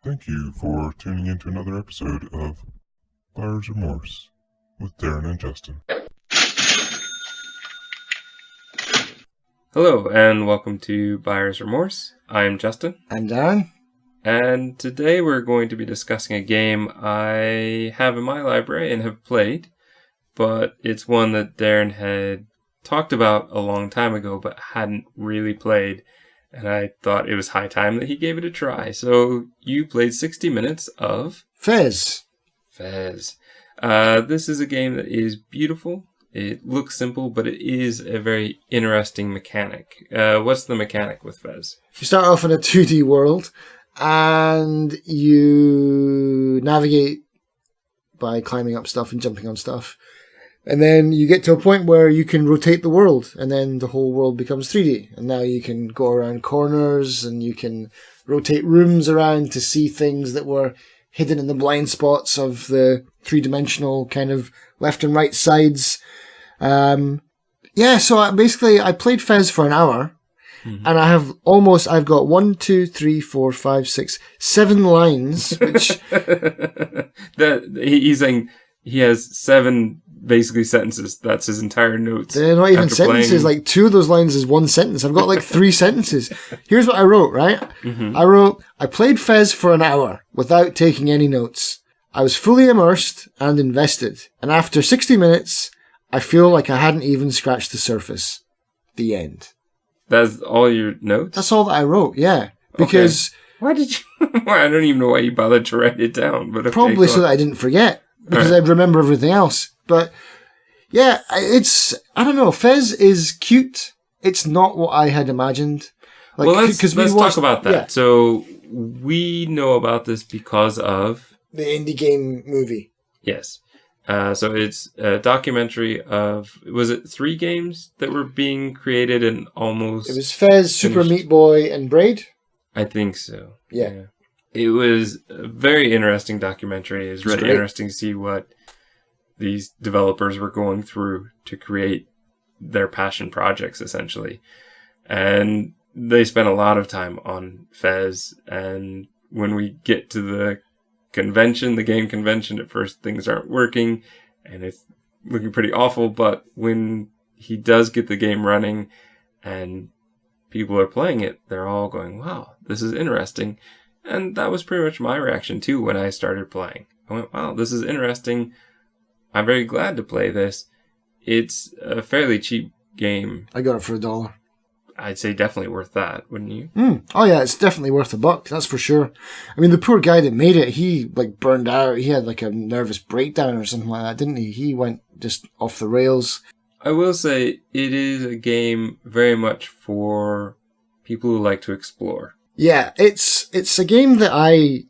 Thank you for tuning in to another episode of Buyer's Remorse with Darren and Justin. Hello, and welcome to Buyer's Remorse. I'm Justin. I'm Darren. And today we're going to be discussing a game I have in my library and have played, but it's one that Darren had talked about a long time ago but hadn't really played, and I thought it was high time that he gave it a try. So you played 60 minutes of Fez. Fez. This is a game that is beautiful. It looks simple, but it is a very interesting mechanic. What's the mechanic with Fez? You start off in a 2D world and you navigate by climbing up stuff and jumping on stuff. And then you get to a point where you can rotate the world and then the whole world becomes 3D. And now you can go around corners and you can rotate rooms around to see things that were hidden in the blind spots of the three-dimensional kind of left and right sides. So I played Fez for an hour, and I've got 1, 2, 3, 4, 5, 6, 7 lines, which he's saying he has 7 basically sentences. That's his entire notes. They're not even sentences. Like 2 of those lines is 1 sentence. I've got like 3 sentences. Here's what I wrote, right? I played Fez for an hour without taking any notes. I was fully immersed and invested. And after 60 minutes, I feel like I hadn't even scratched the surface. The end. That's all your notes? That's all that I wrote, yeah. Because... Okay. Why did you... I don't even know why you bothered to write it down. But okay, probably so that I didn't forget. Because I'd remember everything else. But, yeah, I don't know. Fez is cute. It's not what I had imagined. Like, well, let's talk about that. Yeah. So, we know about this because of... the indie game movie. Yes. So it's a documentary of, was it 3 games that were being created and almost... It was Fez, Super Meat Boy, and Braid? I think so. Yeah. It was a very interesting documentary. It was really interesting to see what these developers were going through to create their passion projects, essentially. And they spent a lot of time on Fez, and when we get to the game convention, at first things aren't working and it's looking pretty awful, but when he does get the game running and people are playing it, they're all going, wow, this is interesting. And that was pretty much my reaction too when I started playing. I went, wow, this is interesting. I'm very glad to play this. It's a fairly cheap game. I got it for $1. I'd say definitely worth that, wouldn't you? Oh yeah, it's definitely worth $1, that's for sure. I mean, the poor guy that made it, he burned out. He had a nervous breakdown or something like that, didn't he? He went just off the rails. I will say it is a game very much for people who like to explore. Yeah, it's a game that I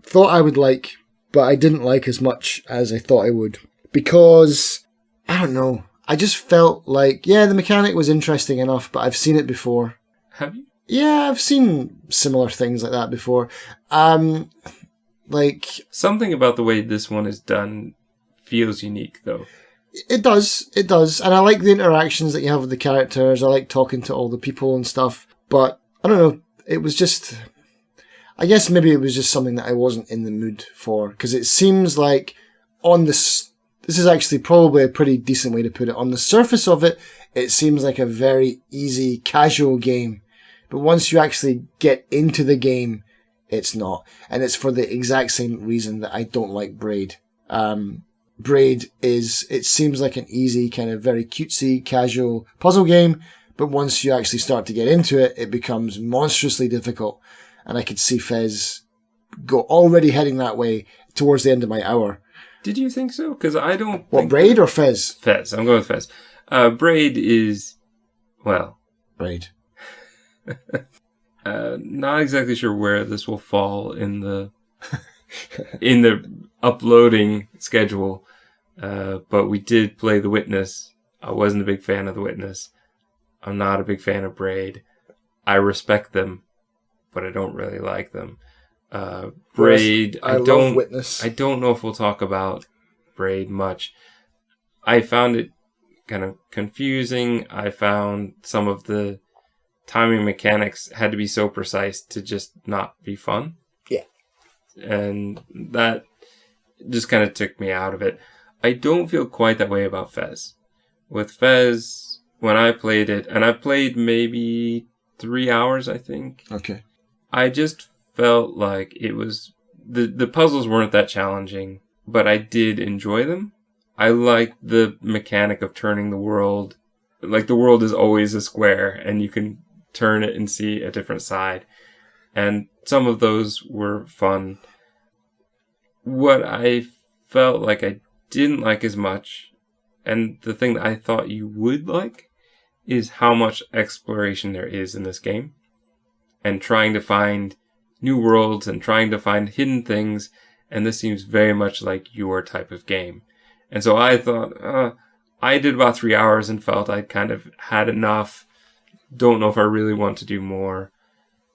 thought I would like, but I didn't like as much as I thought I would. Because, I don't know, I just felt like, yeah, the mechanic was interesting enough, but I've seen it before. Have you? Yeah, I've seen similar things like that before. Something about the way this one is done feels unique, though. It does. And I like the interactions that you have with the characters. I like talking to all the people and stuff. But, I don't know, it was just... I guess maybe it was just something that I wasn't in the mood for. Because it seems like on this... This is actually probably a pretty decent way to put it. On the surface of it, it seems like a very easy, casual game. But once you actually get into the game, it's not. And it's for the exact same reason that I don't like Braid. Braid it seems like an easy, kind of very cutesy, casual puzzle game. But once you actually start to get into it, it becomes monstrously difficult. And I could see Fez go already heading that way towards the end of my hour. Did you think so? Because I don't... What, Braid or Fez? Fez. I'm going with Fez. Braid is... well... Braid. Not exactly sure where this will fall in the in the uploading schedule. But we did play The Witness. I wasn't a big fan of The Witness. I'm not a big fan of Braid. I respect them, but I don't really like them. Braid, I love Witness. I don't know if we'll talk about Braid much. I found it kind of confusing. I found some of the timing mechanics had to be so precise to just not be fun. Yeah. and that just kind of took me out of it. I don't feel quite that way about Fez. With Fez, when I played it, and I've played maybe 3 hours, I think. Okay. I just felt like it was... The puzzles weren't that challenging, but I did enjoy them. I like the mechanic of turning the world. Like, the world is always a square, and you can turn it and see a different side. And some of those were fun. What I felt like I didn't like as much, and the thing that I thought you would like, is how much exploration there is in this game. And trying to find new worlds and trying to find hidden things. And this seems very much like your type of game. And so I thought, I did about 3 hours and felt I'd kind of had enough. Don't know if I really want to do more.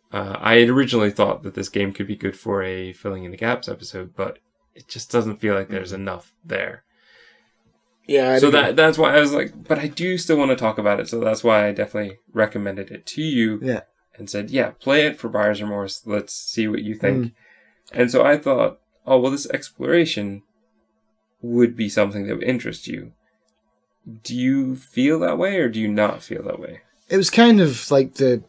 I had originally thought that this game could be good for a filling in the gaps episode, but it just doesn't feel like there's enough there. Yeah. So that's why I was like, but I do still want to talk about it. So that's why I definitely recommended it to you. Yeah. And said, yeah, play it for Buyer's Remorse. Let's see what you think. And so I thought, oh, well, this exploration would be something that would interest you. Do you feel that way or do you not feel that way? It was kind of like I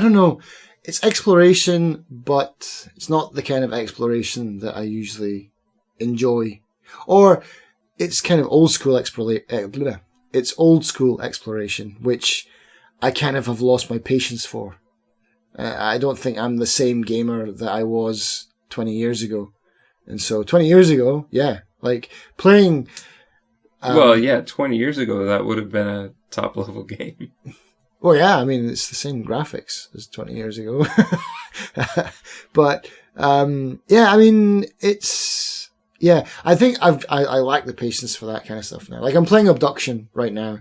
don't know. It's exploration, but it's not the kind of exploration that I usually enjoy. Or it's kind of old school exploration. It's old school exploration, which I kind of have lost my patience for. I don't think I'm the same gamer that I was 20 years ago. And so 20 years ago, yeah, like playing... 20 years ago, that would have been a top level game. Well, yeah, I mean, it's the same graphics as 20 years ago. But, yeah, I mean, it's... Yeah, I think I lack the patience for that kind of stuff now. Like, I'm playing Abduction right now.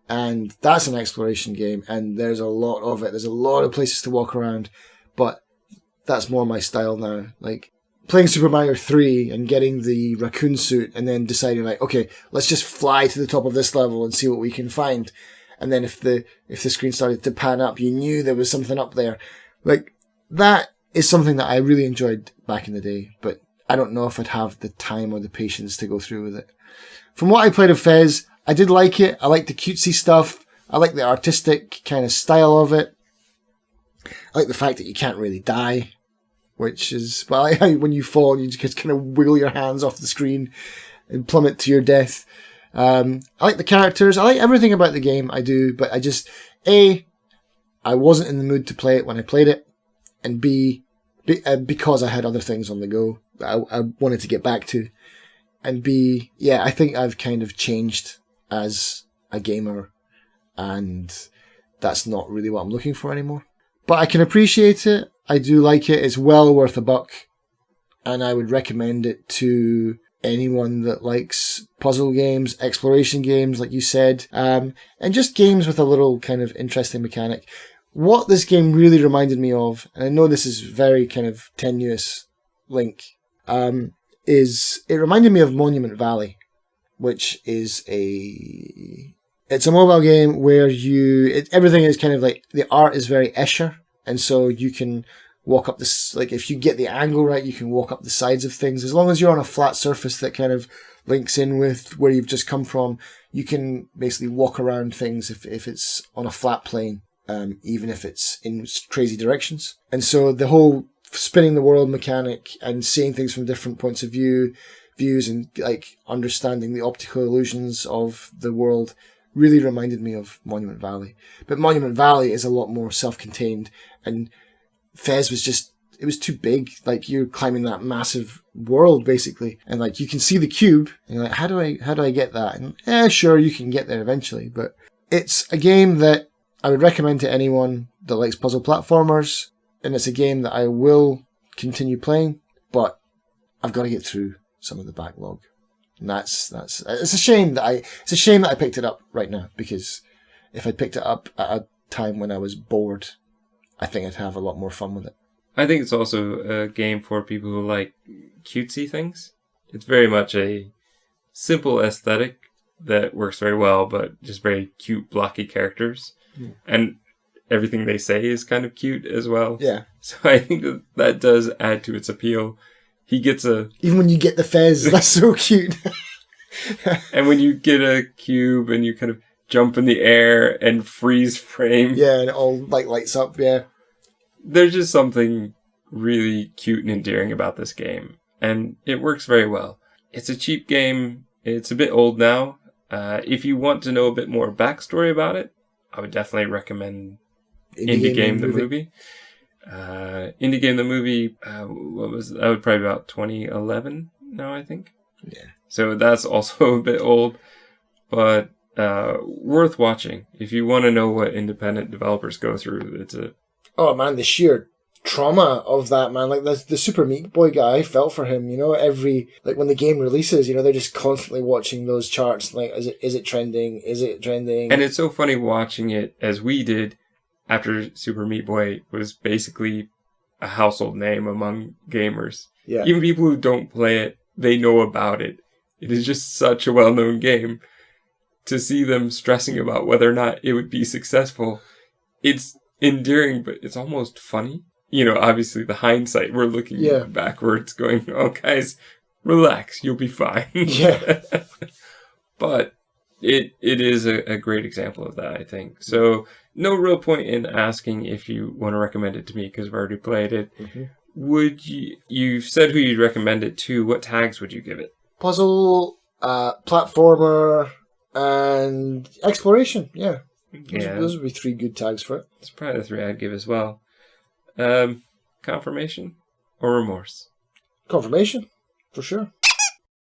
And that's an exploration game, and there's a lot of it. There's a lot of places to walk around, but that's more my style now. Like, playing Super Mario 3 and getting the raccoon suit and then deciding, like, okay, let's just fly to the top of this level and see what we can find. And then if the screen started to pan up, you knew there was something up there. Like, that is something that I really enjoyed back in the day, but I don't know if I'd have the time or the patience to go through with it. From what I played of Fez, I did like it. I like the cutesy stuff. I like the artistic kind of style of it. I like the fact that you can't really die, which is, well, when you fall, you just kind of wiggle your hands off the screen and plummet to your death. I like the characters. I like everything about the game. I do, but I just, A, I wasn't in the mood to play it when I played it, and B, because I had other things on the go that I wanted to get back to, and B, yeah, I think I've kind of changed as a gamer, and that's not really what I'm looking for anymore. But I can appreciate it. I do like it. It's well worth $1, and I would recommend it to anyone that likes puzzle games, exploration games, like you said, and just games with a little kind of interesting mechanic. What this game really reminded me of, and I know this is very kind of tenuous link, is it reminded me of Monument Valley, which is it's a mobile game where everything is kind of like, the art is very Escher, and so you can walk up this, like if you get the angle right, you can walk up the sides of things. As long as you're on a flat surface that kind of links in with where you've just come from, you can basically walk around things if it's on a flat plane, even if it's in crazy directions. And so the whole spinning the world mechanic and seeing things from different points of views and like understanding the optical illusions of the world really reminded me of Monument Valley. But Monument Valley is a lot more self-contained, and Fez it was too big. Like, you're climbing that massive world basically, and like you can see the cube and you're like, how do I get that? And sure, you can get there eventually, but it's a game that I would recommend to anyone that likes puzzle platformers, and it's a game that I will continue playing, but I've got to get through some of the backlog. And it's a shame that I picked it up right now, because if I picked it up at a time when I was bored, I think I'd have a lot more fun with it. I think it's also a game for people who like cutesy things. It's very much a simple aesthetic that works very well, but just very cute, blocky characters. And everything they say is kind of cute as well. Yeah. So I think that does add to its appeal. He gets even when you get the fez, that's so cute. and when you get a cube and you kind of jump in the air and freeze frame. Yeah, and it all like lights up, yeah. There's just something really cute and endearing about this game. And it works very well. It's a cheap game. It's a bit old now. If you want to know a bit more backstory about it, I would definitely recommend Indie Game the Movie. Indie Game the Movie, what was that? Would probably about 2011 now, I think. Yeah. So that's also a bit old, but worth watching. If you want to know what independent developers go through, it's a... Oh man, the sheer trauma of that, man. Like the Super Meat Boy guy, I felt for him, you know, when the game releases, you know, they're just constantly watching those charts, like, is it trending? Is it trending? And it's so funny watching it as we did after Super Meat Boy was basically a household name among gamers. Yeah. Even people who don't play it, they know about it. It is just such a well-known game. To see them stressing about whether or not it would be successful, it's endearing, but it's almost funny. You know, obviously the hindsight, we're looking backwards going, oh guys, relax, you'll be fine. Yeah. But it is a great example of that, I think. So no real point in asking if you want to recommend it to me because I've already played it. Mm-hmm. Would you've said who you'd recommend it to, what tags would you give it? Puzzle, platformer, and exploration, yeah. Those would be 3 good tags for it. That's probably the 3 I'd give as well. Confirmation or remorse? Confirmation, for sure.